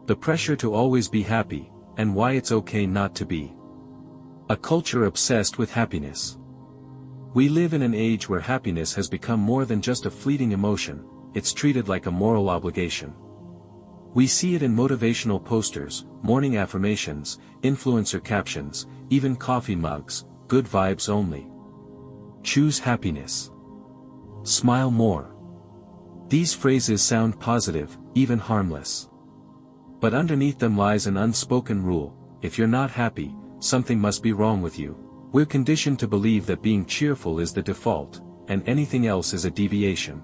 The pressure to always be happy, and why it's okay not to be. A culture obsessed with happiness. We live in an age where happiness has become more than just a fleeting emotion, it's treated like a moral obligation. We see it in motivational posters, morning affirmations, influencer captions, even coffee mugs, good vibes only. Choose happiness. Smile more. These phrases sound positive, even harmless. But underneath them lies an unspoken rule: if you're not happy, something must be wrong with you. We're conditioned to believe that being cheerful is the default, and anything else is a deviation.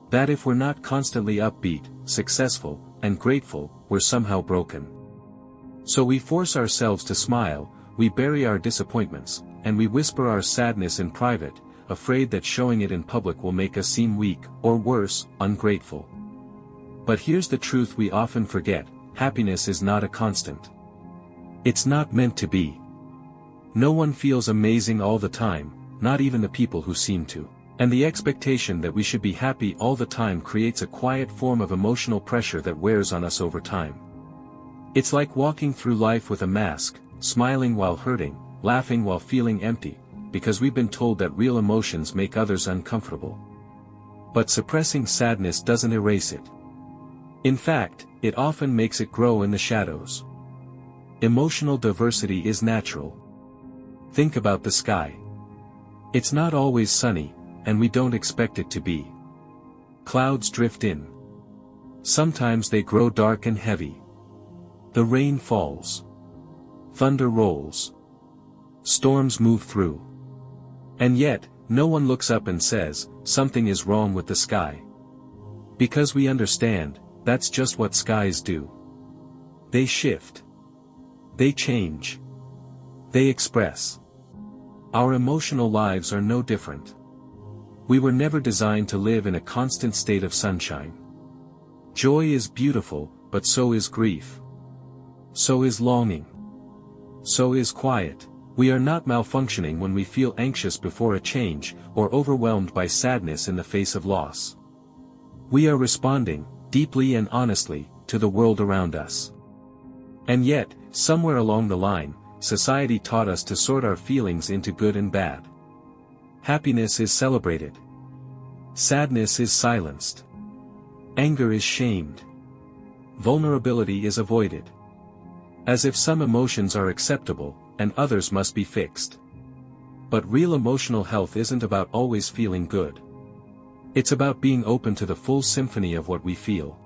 That if we're not constantly upbeat, successful, and grateful, we're somehow broken. So we force ourselves to smile, we bury our disappointments, and we whisper our sadness in private, afraid that showing it in public will make us seem weak, or worse, ungrateful. But here's the truth we often forget: happiness is not a constant. It's not meant to be. No one feels amazing all the time, not even the people who seem to. And the expectation that we should be happy all the time creates a quiet form of emotional pressure that wears on us over time. It's like walking through life with a mask, smiling while hurting, laughing while feeling empty, because we've been told that real emotions make others uncomfortable. But suppressing sadness doesn't erase it. In fact, it often makes it grow in the shadows. Emotional diversity is natural. Think about the sky. It's not always sunny, and we don't expect it to be. Clouds drift in. Sometimes they grow dark and heavy. The rain falls. Thunder rolls. Storms move through. And yet, no one looks up and says, something is wrong with the sky. Because we understand, that's just what skies do. They shift. They change. They express. Our emotional lives are no different. We were never designed to live in a constant state of sunshine. Joy is beautiful, but so is grief. So is longing. So is quiet. We are not malfunctioning when we feel anxious before a change, or overwhelmed by sadness in the face of loss. We are responding, deeply and honestly, to the world around us. And yet, somewhere along the line, society taught us to sort our feelings into good and bad. Happiness is celebrated. Sadness is silenced. Anger is shamed. Vulnerability is avoided. As if some emotions are acceptable, and others must be fixed. But real emotional health isn't about always feeling good. It's about being open to the full symphony of what we feel.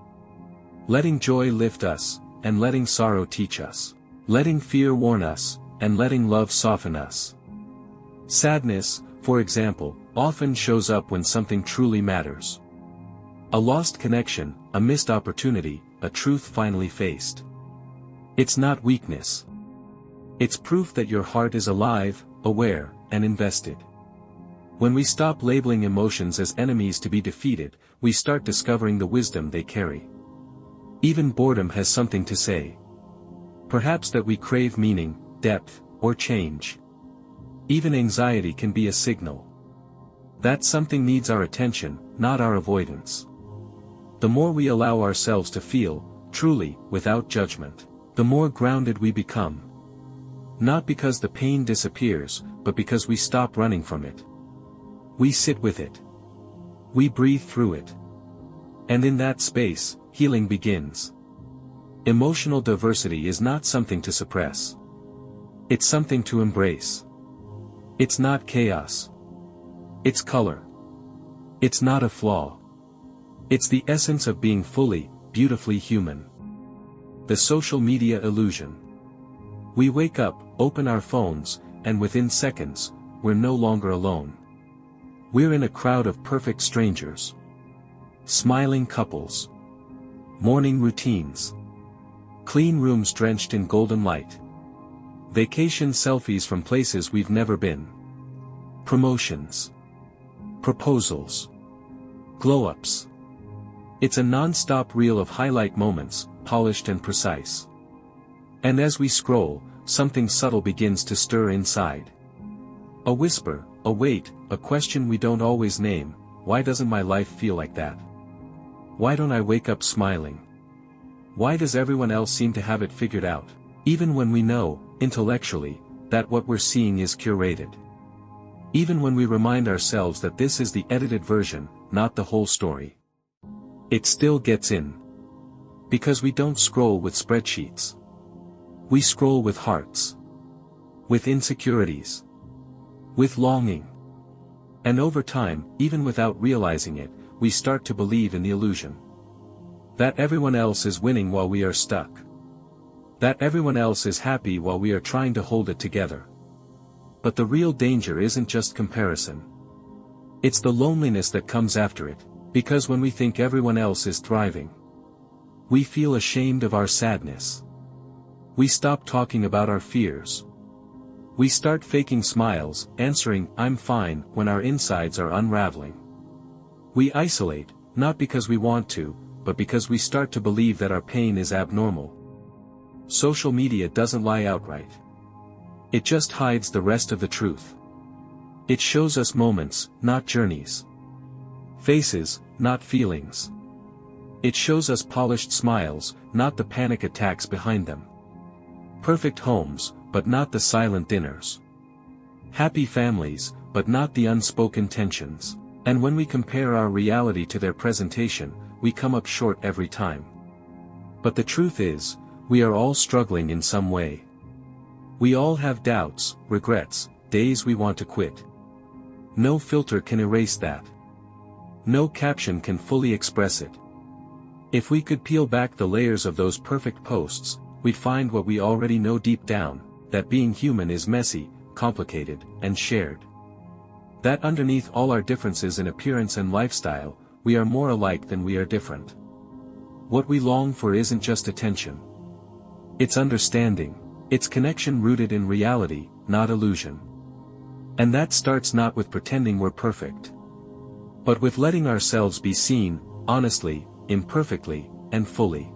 Letting joy lift us, and letting sorrow teach us. Letting fear warn us, and letting love soften us. Sadness, for example, often shows up when something truly matters. A lost connection, a missed opportunity, a truth finally faced. It's not weakness. It's proof that your heart is alive, aware, and invested. When we stop labeling emotions as enemies to be defeated, we start discovering the wisdom they carry. Even boredom has something to say. Perhaps that we crave meaning, depth, or change. Even anxiety can be a signal. That something needs our attention, not our avoidance. The more we allow ourselves to feel, truly, without judgment, the more grounded we become. Not because the pain disappears, but because we stop running from it. We sit with it. We breathe through it. And in that space, healing begins. Emotional diversity is not something to suppress. It's something to embrace. It's not chaos. It's color. It's not a flaw. It's the essence of being fully, beautifully human. The social media illusion. We wake up, open our phones, and within seconds, we're no longer alone. We're in a crowd of perfect strangers. Smiling couples. Morning routines. Clean rooms drenched in golden light. Vacation selfies from places we've never been. Promotions. Proposals. Glow-ups. It's a non-stop reel of highlight moments, polished and precise. And as we scroll, something subtle begins to stir inside. A whisper, a wait, a question we don't always name: why doesn't my life feel like that? Why don't I wake up smiling? Why does everyone else seem to have it figured out, even when we know, intellectually, that what we're seeing is curated? Even when we remind ourselves that this is the edited version, not the whole story. It still gets in. Because we don't scroll with spreadsheets. We scroll with hearts. With insecurities. With longing. And over time, even without realizing it, we start to believe in the illusion. That everyone else is winning while we are stuck. That everyone else is happy while we are trying to hold it together. But the real danger isn't just comparison. It's the loneliness that comes after it, because when we think everyone else is thriving, we feel ashamed of our sadness. We stop talking about our fears. We start faking smiles, answering, "I'm fine," when our insides are unraveling. We isolate, not because we want to, but because we start to believe that our pain is abnormal. Social media doesn't lie outright. It just hides the rest of the truth. It shows us moments, not journeys. Faces, not feelings. It shows us polished smiles, not the panic attacks behind them. Perfect homes, but not the silent dinners. Happy families, but not the unspoken tensions. And when we compare our reality to their presentation, we come up short every time. But the truth is, we are all struggling in some way. We all have doubts, regrets, days we want to quit. No filter can erase that. No caption can fully express it. If we could peel back the layers of those perfect posts, we'd find what we already know deep down, that being human is messy, complicated, and shared. That underneath all our differences in appearance and lifestyle, we are more alike than we are different. What we long for isn't just attention. It's understanding, it's connection rooted in reality, not illusion. And that starts not with pretending we're perfect, but with letting ourselves be seen, honestly, imperfectly, and fully.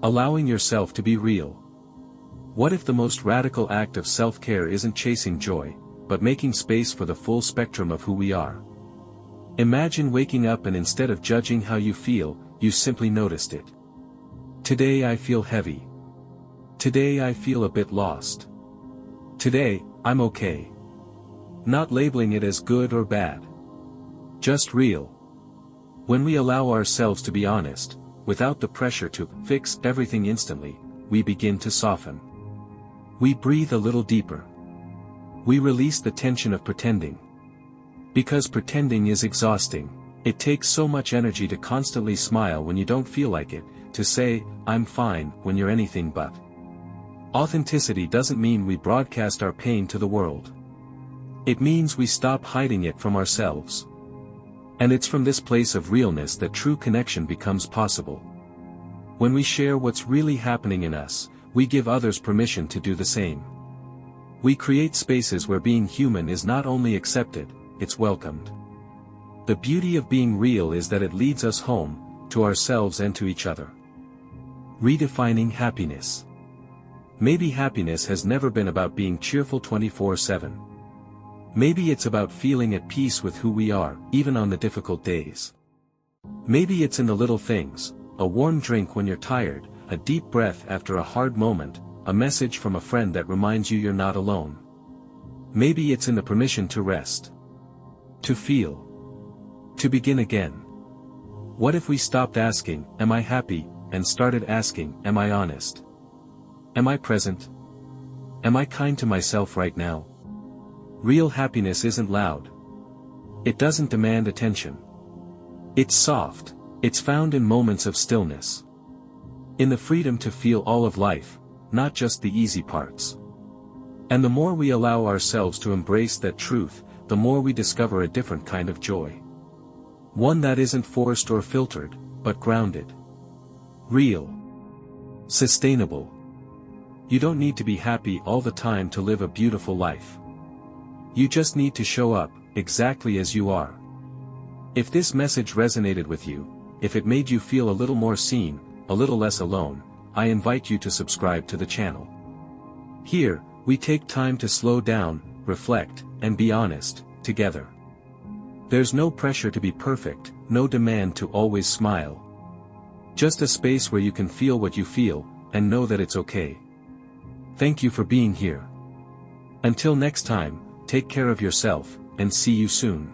Allowing yourself to be real. What if the most radical act of self-care isn't chasing joy, but making space for the full spectrum of who we are? Imagine waking up and instead of judging how you feel, you simply noticed it. Today I feel heavy. Today I feel a bit lost. Today, I'm okay. Not labeling it as good or bad. Just real. When we allow ourselves to be honest, without the pressure to fix everything instantly, we begin to soften. We breathe a little deeper. We release the tension of pretending. Because pretending is exhausting. It takes so much energy to constantly smile when you don't feel like it, to say, "I'm fine," when you're anything but. Authenticity doesn't mean we broadcast our pain to the world. It means we stop hiding it from ourselves. And it's from this place of realness that true connection becomes possible. When we share what's really happening in us, we give others permission to do the same. We create spaces where being human is not only accepted, it's welcomed. The beauty of being real is that it leads us home, to ourselves and to each other. Redefining happiness. Maybe happiness has never been about being cheerful 24/7. Maybe it's about feeling at peace with who we are, even on the difficult days. Maybe it's in the little things, a warm drink when you're tired, a deep breath after a hard moment, a message from a friend that reminds you you're not alone. Maybe it's in the permission to rest. To feel. To begin again. What if we stopped asking, "Am I happy?" and started asking, "Am I honest? Am I present? Am I kind to myself right now?" Real happiness isn't loud. It doesn't demand attention. It's soft, it's found in moments of stillness. In the freedom to feel all of life, not just the easy parts. And the more we allow ourselves to embrace that truth, the more we discover a different kind of joy. One that isn't forced or filtered, but grounded. Real. Sustainable. You don't need to be happy all the time to live a beautiful life. You just need to show up, exactly as you are. If this message resonated with you, if it made you feel a little more seen, a little less alone, I invite you to subscribe to the channel. Here, we take time to slow down, reflect, and be honest, together. There's no pressure to be perfect, no demand to always smile. Just a space where you can feel what you feel, and know that it's okay. Thank you for being here. Until next time, take care of yourself, and see you soon.